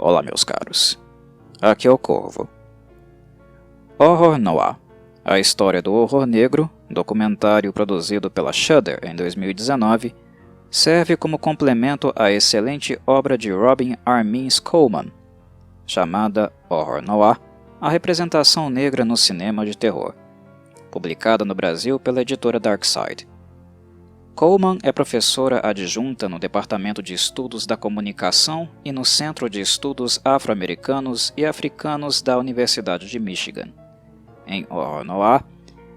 Olá, meus caros. Aqui é o Corvo. Horror Noir, a história do horror negro, documentário produzido pela Shudder em 2019, serve como complemento à excelente obra de Robin Armin Coleman, chamada Horror Noir, a representação negra no cinema de terror, publicada no Brasil pela editora Darkside. Coleman é professora adjunta no Departamento de Estudos da Comunicação e no Centro de Estudos Afro-Americanos e Africanos da Universidade de Michigan. Em Horror Noir,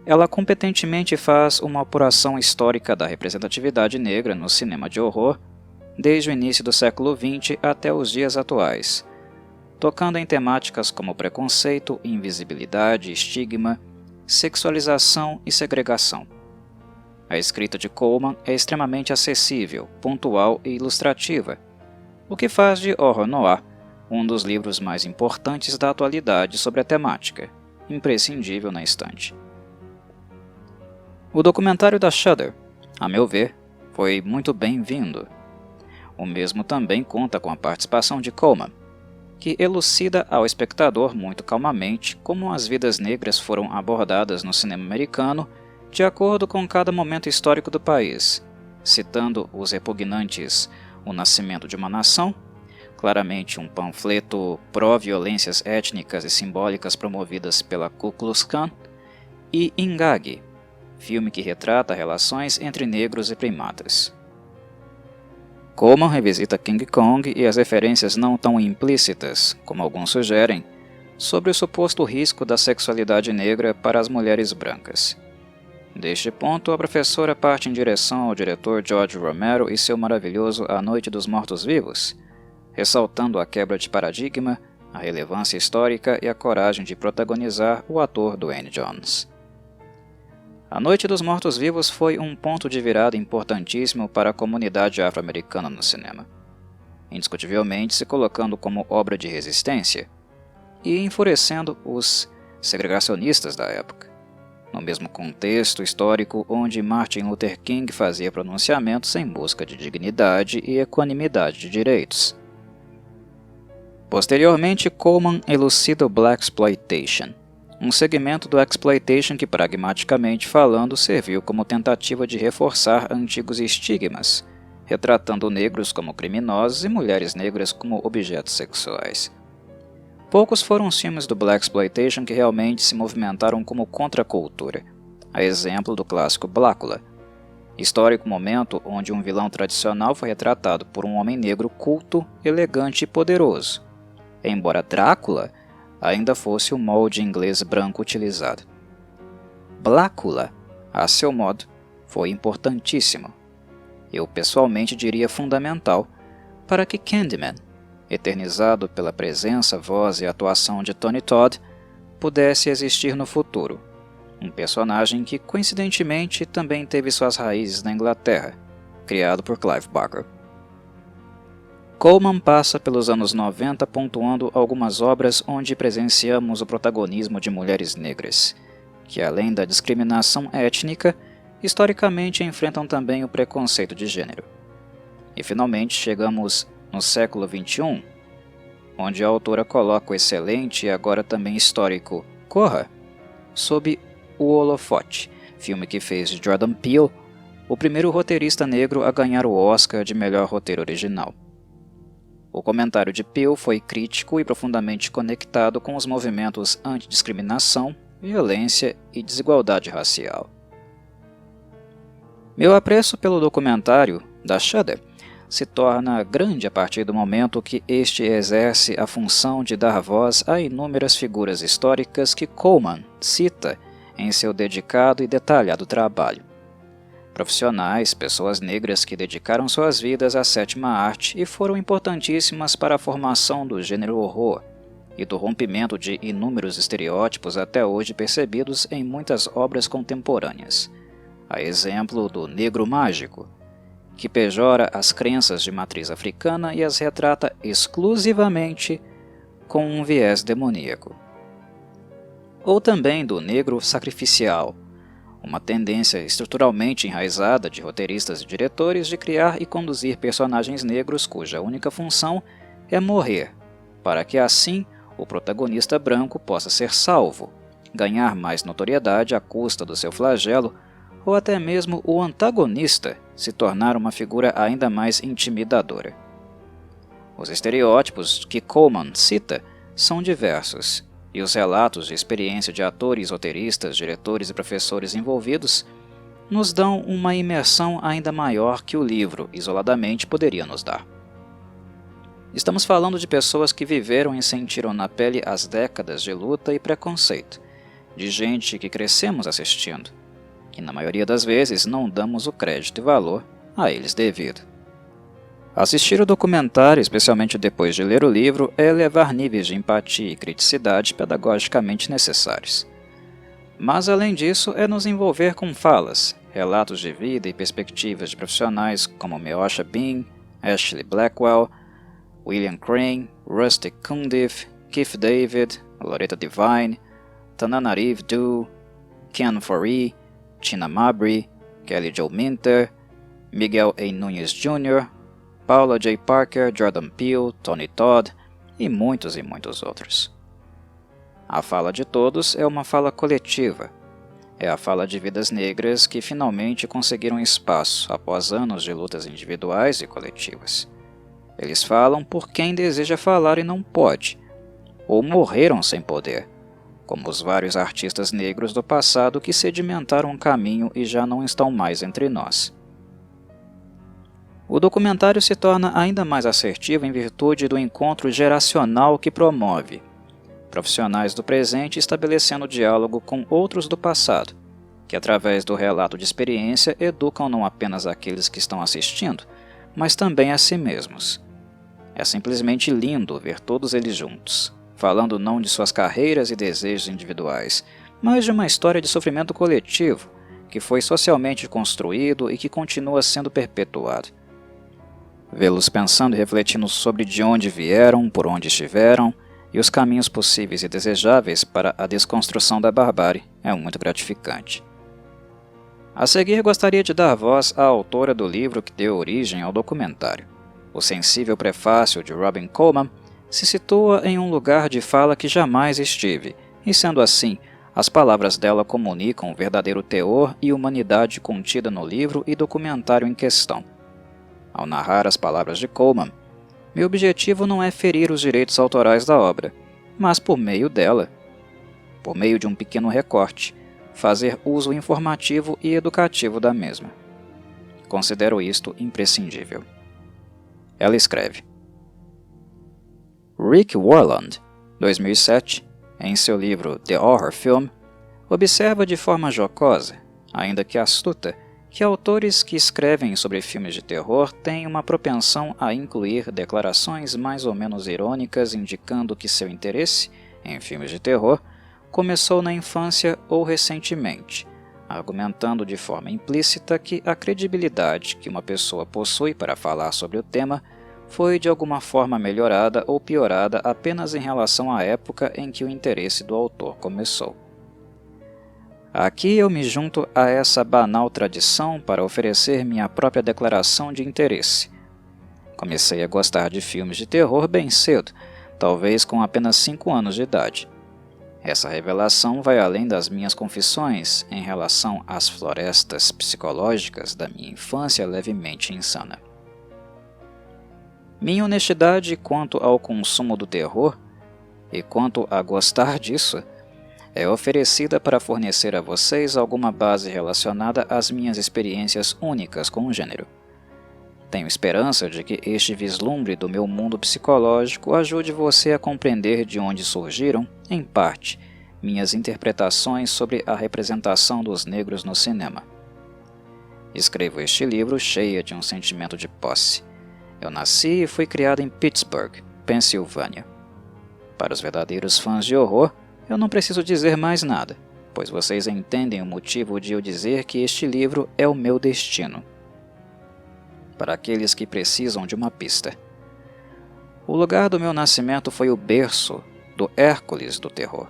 ela competentemente faz uma apuração histórica da representatividade negra no cinema de horror, desde o início do século XX até os dias atuais, tocando em temáticas como preconceito, invisibilidade, estigma, sexualização e segregação. A escrita de Coleman é extremamente acessível, pontual e ilustrativa, o que faz de Horror Noir um dos livros mais importantes da atualidade sobre a temática, imprescindível na estante. O documentário da Shudder, a meu ver, foi muito bem-vindo. O mesmo também conta com a participação de Coleman, que elucida ao espectador muito calmamente como as vidas negras foram abordadas no cinema americano de acordo com cada momento histórico do país, citando os repugnantes O Nascimento de uma Nação, claramente um panfleto pró-violências étnicas e simbólicas promovidas pela Ku Klux Klan, e Ingagi, filme que retrata relações entre negros e primatas. Coleman revisita King Kong e as referências não tão implícitas, como alguns sugerem, sobre o suposto risco da sexualidade negra para as mulheres brancas. Deste ponto, a professora parte em direção ao diretor George Romero e seu maravilhoso A Noite dos Mortos-Vivos, ressaltando a quebra de paradigma, a relevância histórica e a coragem de protagonizar o ator Dwayne Jones. A Noite dos Mortos-Vivos foi um ponto de virada importantíssimo para a comunidade afro-americana no cinema, indiscutivelmente se colocando como obra de resistência e enfurecendo os segregacionistas da época, no mesmo contexto histórico onde Martin Luther King fazia pronunciamentos em busca de dignidade e equanimidade de direitos. Posteriormente, Coleman elucida o Blaxploitation, um segmento do exploitation que, pragmaticamente falando, serviu como tentativa de reforçar antigos estigmas, retratando negros como criminosos e mulheres negras como objetos sexuais. Poucos foram os filmes do Blaxploitation que realmente se movimentaram como contracultura, a exemplo do clássico Blácula, histórico momento onde um vilão tradicional foi retratado por um homem negro culto, elegante e poderoso, embora Drácula ainda fosse o molde inglês branco utilizado. Blácula, a seu modo, foi importantíssimo, eu pessoalmente diria fundamental, para que Candyman, eternizado pela presença, voz e atuação de Tony Todd, pudesse existir no futuro, um personagem que coincidentemente também teve suas raízes na Inglaterra, criado por Clive Barker. Coleman passa pelos anos 90 pontuando algumas obras onde presenciamos o protagonismo de mulheres negras, que além da discriminação étnica, historicamente enfrentam também o preconceito de gênero. E finalmente chegamos no século XXI, onde a autora coloca o excelente e agora também histórico Corra sob o holofote, filme que fez de Jordan Peele o primeiro roteirista negro a ganhar o Oscar de melhor roteiro original. O comentário de Peele foi crítico e profundamente conectado com os movimentos antidiscriminação, violência e desigualdade racial. Meu apreço pelo documentário da Shudder se torna grande a partir do momento que este exerce a função de dar voz a inúmeras figuras históricas que Coleman cita em seu dedicado e detalhado trabalho. Profissionais, pessoas negras que dedicaram suas vidas à sétima arte e foram importantíssimas para a formação do gênero horror e do rompimento de inúmeros estereótipos até hoje percebidos em muitas obras contemporâneas, a exemplo do negro mágico, que pejora as crenças de matriz africana e as retrata exclusivamente com um viés demoníaco. Ou também do negro sacrificial, uma tendência estruturalmente enraizada de roteiristas e diretores de criar e conduzir personagens negros cuja única função é morrer, para que assim o protagonista branco possa ser salvo, ganhar mais notoriedade à custa do seu flagelo, ou até mesmo o antagonista se tornar uma figura ainda mais intimidadora. Os estereótipos que Coleman cita são diversos, e os relatos de experiência de atores, roteiristas, diretores e professores envolvidos nos dão uma imersão ainda maior que o livro isoladamente poderia nos dar. Estamos falando de pessoas que viveram e sentiram na pele as décadas de luta e preconceito, de gente que crescemos assistindo, que na maioria das vezes não damos o crédito e valor a eles devido. Assistir o documentário, especialmente depois de ler o livro, é elevar níveis de empatia e criticidade pedagogicamente necessários. Mas, além disso, é nos envolver com falas, relatos de vida e perspectivas de profissionais como Meosha Bean, Ashley Blackwell, William Crane, Rusty Cundiff, Keith David, Loretta Devine, Tananarive Due, Ken Foree, Tina Mabry, Kelly Jo Minter, Miguel A. Nunes Jr., Paula J. Parker, Jordan Peele, Tony Todd e muitos outros. A fala de todos é uma fala coletiva. É a fala de vidas negras que finalmente conseguiram espaço após anos de lutas individuais e coletivas. Eles falam por quem deseja falar e não pode, ou morreram sem poder, como os vários artistas negros do passado que sedimentaram um caminho e já não estão mais entre nós. O documentário se torna ainda mais assertivo em virtude do encontro geracional que promove, profissionais do presente estabelecendo diálogo com outros do passado, que através do relato de experiência educam não apenas aqueles que estão assistindo, mas também a si mesmos. É simplesmente lindo ver todos eles juntos, falando não de suas carreiras e desejos individuais, mas de uma história de sofrimento coletivo, que foi socialmente construído e que continua sendo perpetuado. Vê-los pensando e refletindo sobre de onde vieram, por onde estiveram, e os caminhos possíveis e desejáveis para a desconstrução da barbárie é muito gratificante. A seguir, gostaria de dar voz à autora do livro que deu origem ao documentário. O sensível prefácio de Robin Coleman se situa em um lugar de fala que jamais estive, e sendo assim, as palavras dela comunicam o verdadeiro teor e humanidade contida no livro e documentário em questão. Ao narrar as palavras de Coleman, meu objetivo não é ferir os direitos autorais da obra, mas por meio dela, por meio de um pequeno recorte, fazer uso informativo e educativo da mesma. Considero isto imprescindível. Ela escreve: Rick Warland, 2007, em seu livro The Horror Film, observa de forma jocosa, ainda que astuta, que autores que escrevem sobre filmes de terror têm uma propensão a incluir declarações mais ou menos irônicas indicando que seu interesse em filmes de terror começou na infância ou recentemente, argumentando de forma implícita que a credibilidade que uma pessoa possui para falar sobre o tema foi de alguma forma melhorada ou piorada apenas em relação à época em que o interesse do autor começou. Aqui eu me junto a essa banal tradição para oferecer minha própria declaração de interesse. Comecei a gostar de filmes de terror bem cedo, talvez com apenas 5 anos de idade. Essa revelação vai além das minhas confissões em relação às florestas psicológicas da minha infância levemente insana. Minha honestidade quanto ao consumo do terror, e quanto a gostar disso, é oferecida para fornecer a vocês alguma base relacionada às minhas experiências únicas com o gênero. Tenho esperança de que este vislumbre do meu mundo psicológico ajude você a compreender de onde surgiram, em parte, minhas interpretações sobre a representação dos negros no cinema. Escrevo este livro cheia de um sentimento de posse. Eu nasci e fui criado em Pittsburgh, Pensilvânia. Para os verdadeiros fãs de horror, eu não preciso dizer mais nada, pois vocês entendem o motivo de eu dizer que este livro é o meu destino. Para aqueles que precisam de uma pista. O lugar do meu nascimento foi o berço do Hércules do terror,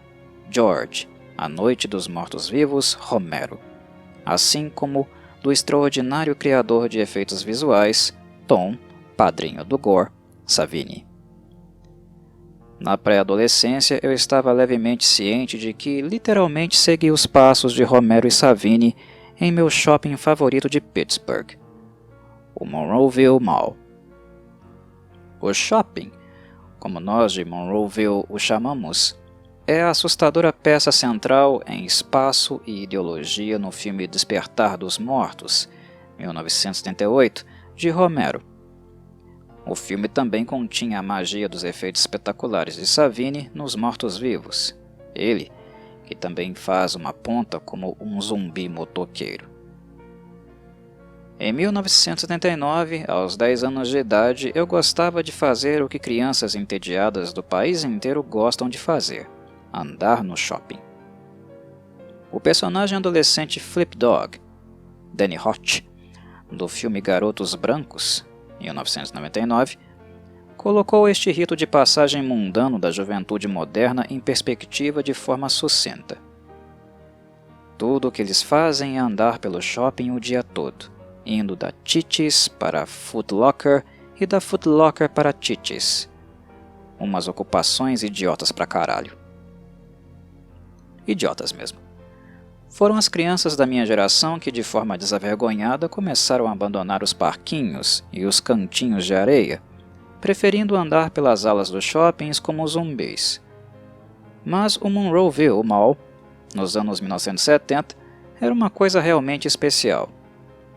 George, A Noite dos Mortos-Vivos, Romero, assim como do extraordinário criador de efeitos visuais, Tom, padrinho do gore, Savini. Na pré-adolescência, eu estava levemente ciente de que literalmente segui os passos de Romero e Savini em meu shopping favorito de Pittsburgh, o Monroeville Mall. O shopping, como nós de Monroeville o chamamos, é a assustadora peça central em espaço e ideologia no filme Despertar dos Mortos, 1978, de Romero. O filme também continha a magia dos efeitos espetaculares de Savini nos mortos-vivos, ele, que também faz uma ponta como um zumbi motoqueiro. Em 1979, aos 10 anos de idade, eu gostava de fazer o que crianças entediadas do país inteiro gostam de fazer: andar no shopping. O personagem adolescente Flip Dog, Danny Hotch, do filme Garotos Brancos, 1999, colocou este rito de passagem mundano da juventude moderna em perspectiva de forma sucinta. Tudo o que eles fazem é andar pelo shopping o dia todo, indo da Chi-Chi's para Foot Locker e da Foot Locker para Chi-Chi's. Umas ocupações idiotas pra caralho. Idiotas mesmo. Foram as crianças da minha geração que, de forma desavergonhada, começaram a abandonar os parquinhos e os cantinhos de areia, preferindo andar pelas alas dos shoppings como zumbis. Mas o Monroeville Mall, nos anos 1970, era uma coisa realmente especial.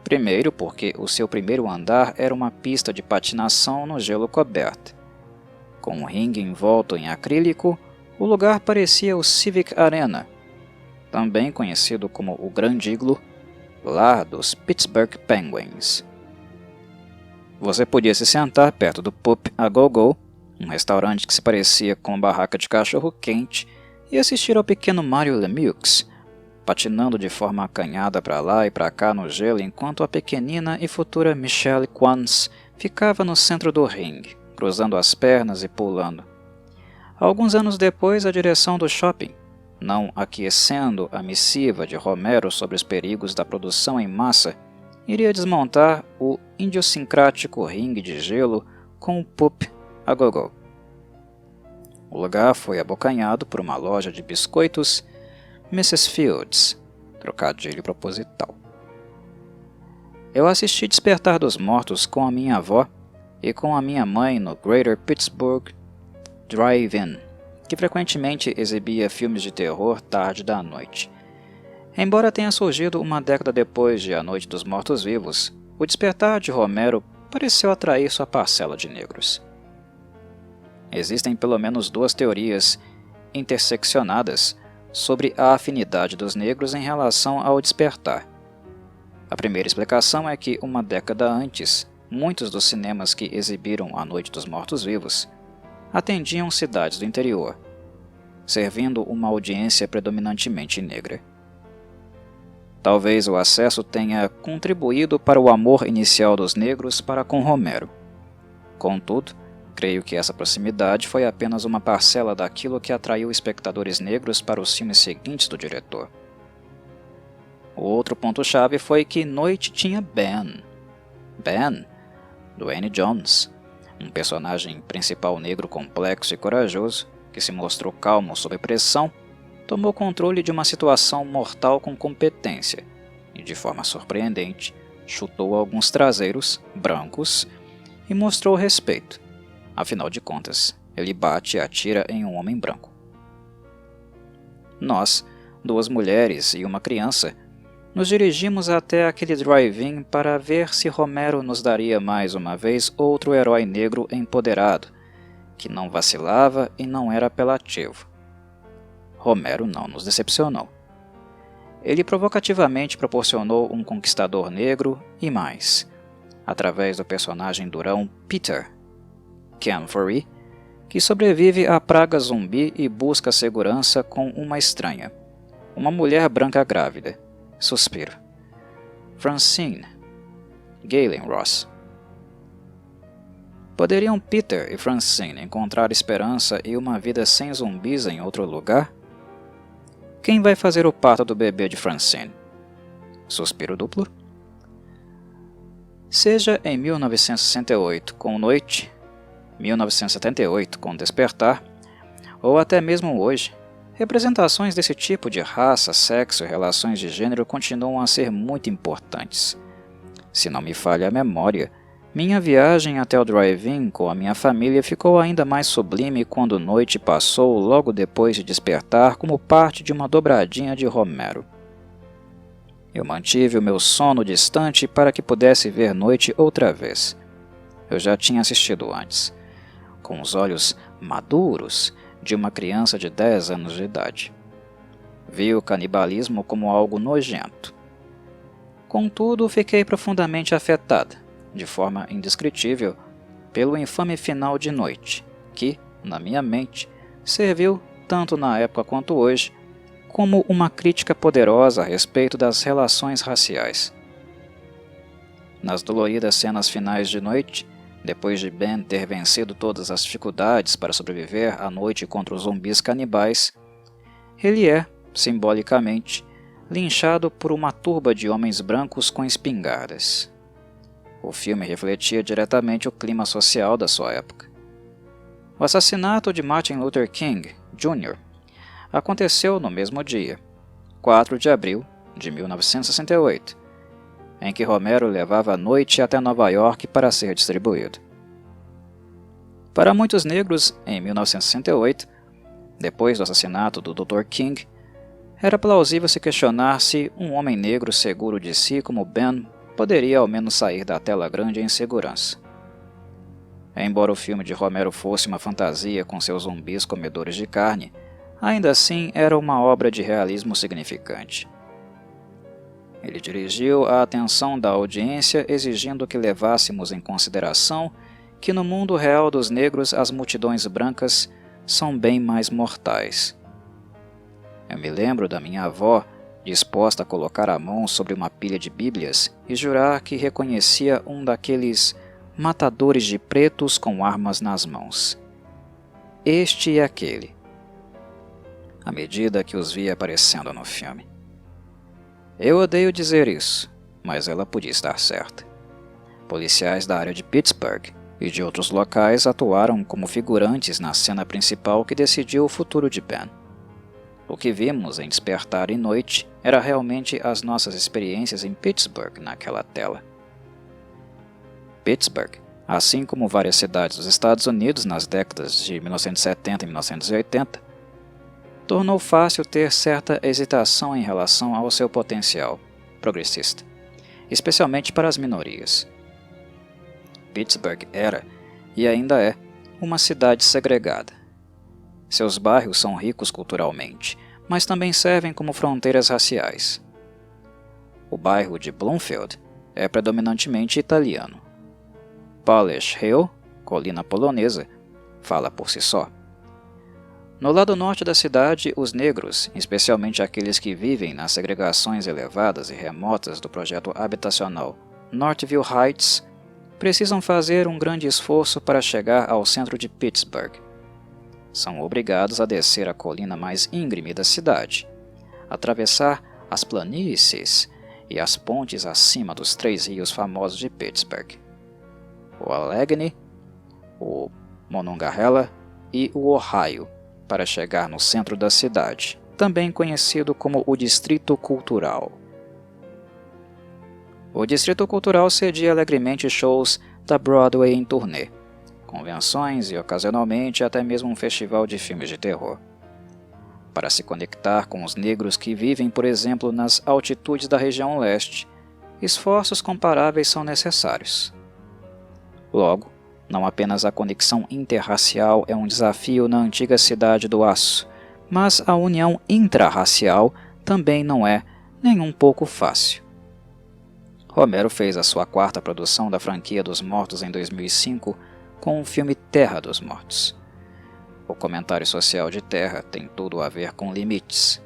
Primeiro porque o seu primeiro andar era uma pista de patinação no gelo coberto. Com um ringue envolto em acrílico, o lugar parecia o Civic Arena, também conhecido como o Grande Iglu, lar dos Pittsburgh Penguins. Você podia se sentar perto do Poop a Go-Go, um restaurante que se parecia com uma barraca de cachorro-quente, e assistir ao pequeno Mario Lemieux, patinando de forma acanhada para lá e para cá no gelo, enquanto a pequenina e futura Michelle Quantz ficava no centro do ringue, cruzando as pernas e pulando. Alguns anos depois, a direção do shopping, não aquecendo a missiva de Romero sobre os perigos da produção em massa, iria desmontar o idiosincrático ringue de gelo com o Poop a Go-Go. O lugar foi abocanhado por uma loja de biscoitos Mrs. Fields, trocadilho proposital. Eu assisti Despertar dos Mortos com a minha avó e com a minha mãe no Greater Pittsburgh Drive-In, que frequentemente exibia filmes de terror tarde da noite. Embora tenha surgido uma década depois de A Noite dos Mortos-Vivos, o Despertar de Romero pareceu atrair sua parcela de negros. Existem pelo menos duas teorias interseccionadas sobre a afinidade dos negros em relação ao Despertar. A primeira explicação é que, uma década antes, muitos dos cinemas que exibiram A Noite dos Mortos-Vivos atendiam cidades do interior, servindo uma audiência predominantemente negra. Talvez o acesso tenha contribuído para o amor inicial dos negros para com Romero. Contudo, creio que essa proximidade foi apenas uma parcela daquilo que atraiu espectadores negros para os filmes seguintes do diretor. O outro ponto-chave foi que Noite tinha Ben, Dwayne Jones, um personagem principal negro complexo e corajoso, que se mostrou calmo sob pressão, tomou controle de uma situação mortal com competência e, de forma surpreendente, chutou alguns traseiros brancos e mostrou respeito. Afinal de contas, ele bate e atira em um homem branco. Nós, duas mulheres e uma criança, nos dirigimos até aquele drive-in para ver se Romero nos daria mais uma vez outro herói negro empoderado, que não vacilava e não era apelativo. Romero não nos decepcionou. Ele provocativamente proporcionou um conquistador negro e mais, através do personagem durão Peter, Ken Foree, que sobrevive à praga zumbi e busca segurança com uma estranha, uma mulher branca grávida. Suspiro. Francine, Galen Ross. Poderiam Peter e Francine encontrar esperança e uma vida sem zumbis em outro lugar? Quem vai fazer o parto do bebê de Francine? Suspiro duplo. Seja em 1968 com Noite, 1978 com Despertar, ou até mesmo hoje, representações desse tipo de raça, sexo e relações de gênero continuam a ser muito importantes. Se não me falha a memória, minha viagem até o drive-in com a minha família ficou ainda mais sublime quando noite passou logo depois de despertar como parte de uma dobradinha de Romero. Eu mantive o meu sono distante para que pudesse ver noite outra vez. Eu já tinha assistido antes, com os olhos maduros de uma criança de 10 anos de idade. Vi o canibalismo como algo nojento. Contudo, fiquei profundamente afetada, de forma indescritível, pelo infame final de noite, que, na minha mente, serviu, tanto na época quanto hoje, como uma crítica poderosa a respeito das relações raciais. Nas doloridas cenas finais de noite, depois de Ben ter vencido todas as dificuldades para sobreviver à noite contra os zumbis canibais, ele é, simbolicamente, linchado por uma turba de homens brancos com espingardas. O filme refletia diretamente o clima social da sua época. O assassinato de Martin Luther King, Jr., aconteceu no mesmo dia, 4 de abril de 1968, em que Romero levava a noite até Nova York para ser distribuído. Para muitos negros, em 1968, depois do assassinato do Dr. King, era plausível se questionar se um homem negro seguro de si como Ben poderia ao menos sair da tela grande em segurança. Embora o filme de Romero fosse uma fantasia com seus zumbis comedores de carne, ainda assim era uma obra de realismo significante. Ele dirigiu a atenção da audiência exigindo que levássemos em consideração que no mundo real dos negros as multidões brancas são bem mais mortais. Eu me lembro da minha avó disposta a colocar a mão sobre uma pilha de bíblias e jurar que reconhecia um daqueles matadores de pretos com armas nas mãos. Este e aquele, à medida que os via aparecendo no filme. Eu odeio dizer isso, mas ela podia estar certa. Policiais da área de Pittsburgh e de outros locais atuaram como figurantes na cena principal que decidiu o futuro de Ben. O que vimos em Despertar e Noite era realmente as nossas experiências em Pittsburgh naquela tela. Pittsburgh, assim como várias cidades dos Estados Unidos nas décadas de 1970 e 1980, tornou fácil ter certa hesitação em relação ao seu potencial progressista, especialmente para as minorias. Pittsburgh era, e ainda é, uma cidade segregada. Seus bairros são ricos culturalmente, mas também servem como fronteiras raciais. O bairro de Bloomfield é predominantemente italiano. Polish Hill, colina polonesa, fala por si só. No lado norte da cidade, os negros, especialmente aqueles que vivem nas segregações elevadas e remotas do projeto habitacional Northville Heights, precisam fazer um grande esforço para chegar ao centro de Pittsburgh. São obrigados a descer a colina mais íngreme da cidade, atravessar as planícies e as pontes acima dos 3 rios famosos de Pittsburgh: o Allegheny, o Monongahela e o Ohio, para chegar no centro da cidade, também conhecido como o Distrito Cultural. O Distrito Cultural cedia alegremente shows da Broadway em turnê, convenções e, ocasionalmente, até mesmo um festival de filmes de terror. Para se conectar com os negros que vivem, por exemplo, nas altitudes da região leste, esforços comparáveis são necessários. Logo, não apenas a conexão interracial é um desafio na antiga Cidade do Aço, mas a união intrarracial também não é nem um pouco fácil. Romero fez a sua 4ª produção da franquia dos Mortos em 2005 com o filme Terra dos Mortos. O comentário social de Terra tem tudo a ver com limites.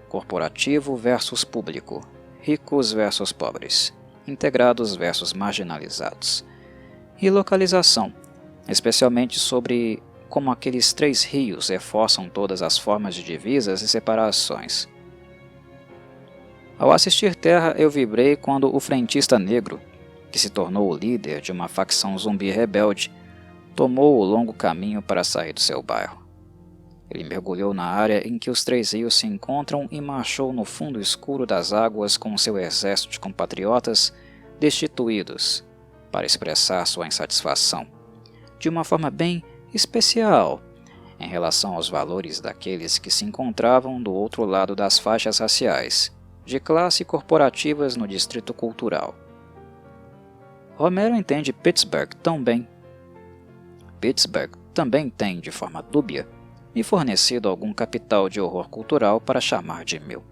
Corporativo versus público, ricos versus pobres, integrados versus marginalizados. E localização, especialmente sobre como aqueles 3 rios reforçam todas as formas de divisas e separações. Ao assistir Terra, eu vibrei quando o frentista negro, que se tornou o líder de uma facção zumbi rebelde, tomou o longo caminho para sair do seu bairro. Ele mergulhou na área em que os três rios se encontram e marchou no fundo escuro das águas com seu exército de compatriotas destituídos, para expressar sua insatisfação, de uma forma bem especial, em relação aos valores daqueles que se encontravam do outro lado das faixas raciais, de classe corporativas no distrito cultural. Romero entende Pittsburgh tão bem. Pittsburgh também tem, de forma dúbia, me fornecido algum capital de horror cultural para chamar de meu.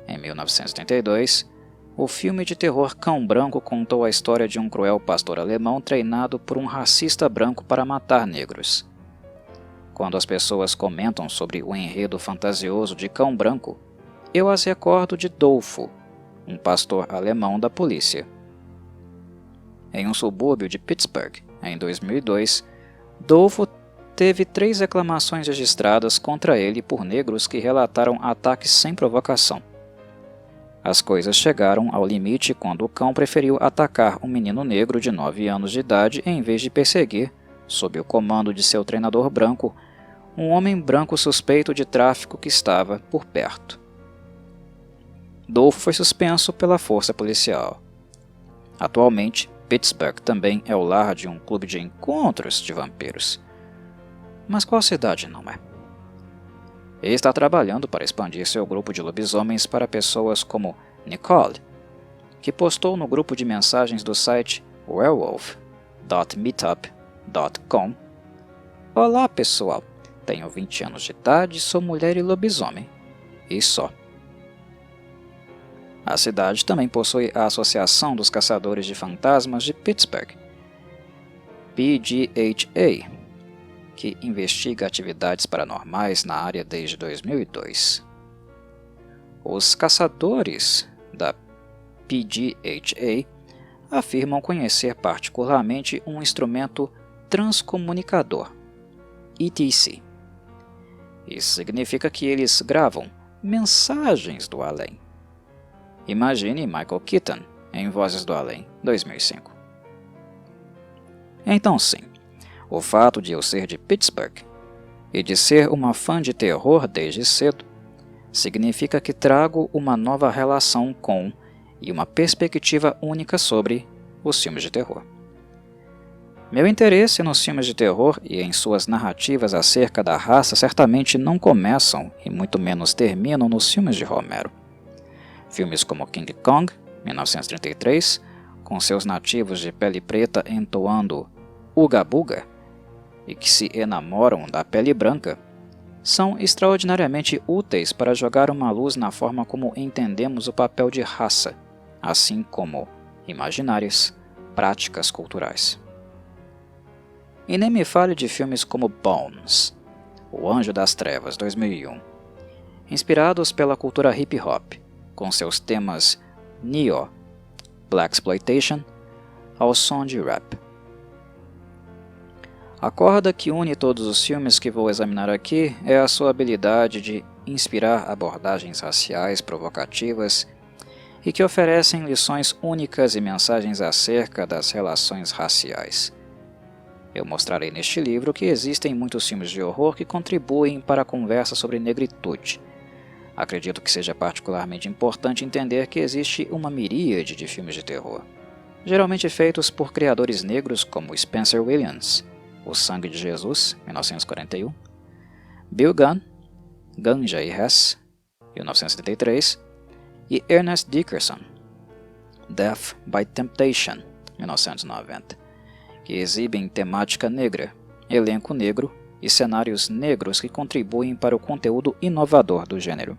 Em 1982, o filme de terror Cão Branco contou a história de um cruel pastor alemão treinado por um racista branco para matar negros. Quando as pessoas comentam sobre o enredo fantasioso de Cão Branco, eu as recordo de Dolfo, um pastor alemão da polícia. Em um subúrbio de Pittsburgh, em 2002, Dolfo teve 3 reclamações registradas contra ele por negros que relataram ataques sem provocação. As coisas chegaram ao limite quando o cão preferiu atacar um menino negro de 9 anos de idade em vez de perseguir, sob o comando de seu treinador branco, um homem branco suspeito de tráfico que estava por perto. Dolfo foi suspenso pela força policial. Atualmente, Pittsburgh também é o lar de um clube de encontros de vampiros. Mas qual cidade não é? Ele está trabalhando para expandir seu grupo de lobisomens para pessoas como Nicole, que postou no grupo de mensagens do site werewolf.meetup.com: "Olá pessoal, tenho 20 anos de idade, sou mulher e lobisomem. E só." A cidade também possui a Associação dos Caçadores de Fantasmas de Pittsburgh, PGHA, que investiga atividades paranormais na área desde 2002. Os caçadores da PGHA afirmam conhecer particularmente um instrumento transcomunicador, ETC. Isso significa que eles gravam mensagens do além. Imagine Michael Keaton em Vozes do Além, 2005. Então sim, o fato de eu ser de Pittsburgh e de ser uma fã de terror desde cedo significa que trago uma nova relação com e uma perspectiva única sobre os filmes de terror. Meu interesse nos filmes de terror e em suas narrativas acerca da raça certamente não começam e muito menos terminam nos filmes de Romero. Filmes como King Kong, 1933, com seus nativos de pele preta entoando Uga Buga e que se enamoram da pele branca, são extraordinariamente úteis para jogar uma luz na forma como entendemos o papel de raça, assim como imaginárias, práticas culturais. E nem me fale de filmes como Bones, O Anjo das Trevas, 2001, inspirados pela cultura hip-hop, com seus temas neo, blaxploitation, ao som de rap. A corda que une todos os filmes que vou examinar aqui é a sua habilidade de inspirar abordagens raciais provocativas e que oferecem lições únicas e mensagens acerca das relações raciais. Eu mostrarei neste livro que existem muitos filmes de horror que contribuem para a conversa sobre negritude. Acredito que seja particularmente importante entender que existe uma miríade de filmes de terror, geralmente feitos por criadores negros como Spencer Williams, O Sangue de Jesus, 1941, Bill Gunn, Ganja e Hess, 1973, e Ernest Dickerson, Death by Temptation, 1990, que exibem temática negra, elenco negro e cenários negros que contribuem para o conteúdo inovador do gênero.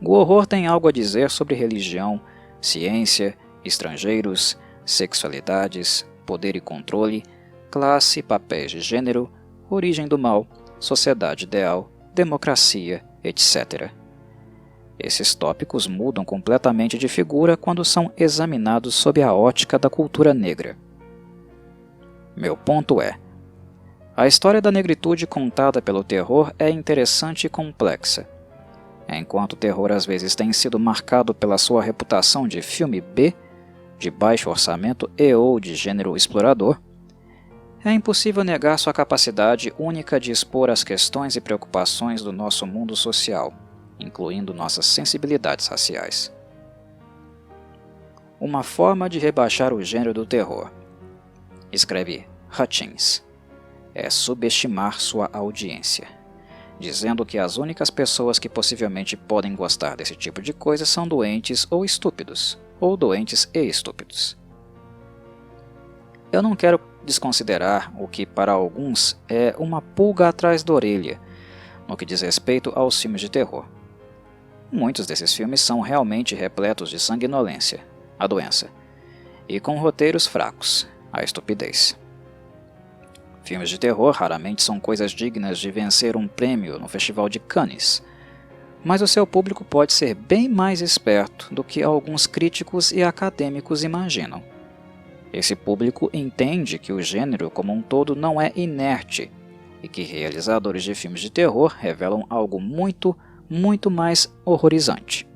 O horror tem algo a dizer sobre religião, ciência, estrangeiros, sexualidades, poder e controle, classe, papéis de gênero, origem do mal, sociedade ideal, democracia, etc. Esses tópicos mudam completamente de figura quando são examinados sob a ótica da cultura negra. Meu ponto é: a história da negritude contada pelo terror é interessante e complexa. Enquanto o terror às vezes tem sido marcado pela sua reputação de filme B, de baixo orçamento e ou de gênero explorador, É impossível negar sua capacidade única de expor as questões e preocupações do nosso mundo social, incluindo nossas sensibilidades raciais. Uma forma de rebaixar o gênero do terror, escreve Hutchins, é subestimar sua audiência, dizendo que as únicas pessoas que possivelmente podem gostar desse tipo de coisa são doentes ou estúpidos, ou doentes e estúpidos. Eu não quero desconsiderar o que para alguns é uma pulga atrás da orelha no que diz respeito aos filmes de terror. Muitos desses filmes são realmente repletos de sanguinolência, a doença, e com roteiros fracos, a estupidez. Filmes de terror raramente são coisas dignas de vencer um prêmio no Festival de Cannes, mas o seu público pode ser bem mais esperto do que alguns críticos e acadêmicos imaginam. Esse público entende que o gênero como um todo não é inerte e que realizadores de filmes de terror revelam algo muito mais horrorizante.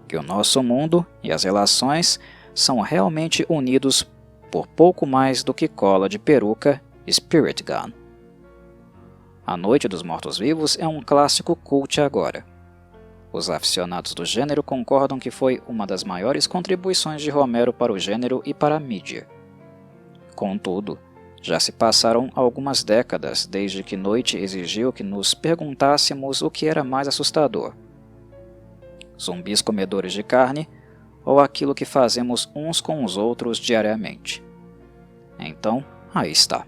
Que o nosso mundo e as relações são realmente unidos por pouco mais do que cola de peruca e Spirit Gun. A Noite dos Mortos-Vivos é um clássico cult agora. Os aficionados do gênero concordam que foi uma das maiores contribuições de Romero para o gênero e para a mídia. Contudo, já se passaram algumas décadas desde que Noite exigiu que nos perguntássemos o que era mais assustador: zumbis comedores de carne ou aquilo que fazemos uns com os outros diariamente. Então, aí está.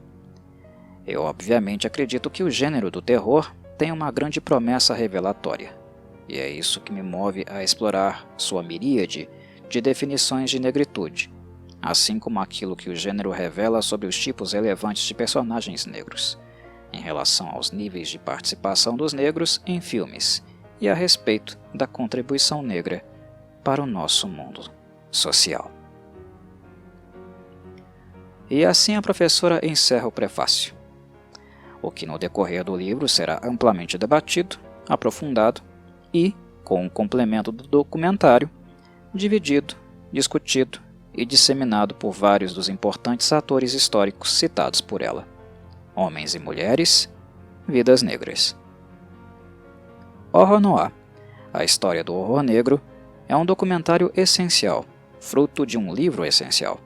Eu obviamente acredito que o gênero do terror tem uma grande promessa revelatória. E é isso que me move a explorar sua miríade de definições de negritude, assim como aquilo que o gênero revela sobre os tipos relevantes de personagens negros, em relação aos níveis de participação dos negros em filmes e a respeito da contribuição negra para o nosso mundo social. E assim a professora encerra o prefácio, o que no decorrer do livro será amplamente debatido, aprofundado e, com o complemento do documentário, dividido, discutido e disseminado por vários dos importantes atores históricos citados por ela: homens e mulheres, vidas negras. Horror Noir, a história do horror negro, é um documentário essencial, fruto de um livro essencial,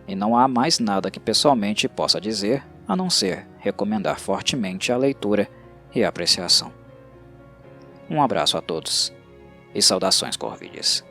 e não há mais nada que pessoalmente possa dizer a não ser recomendar fortemente a leitura e a apreciação. Um abraço a todos e saudações corvídeas.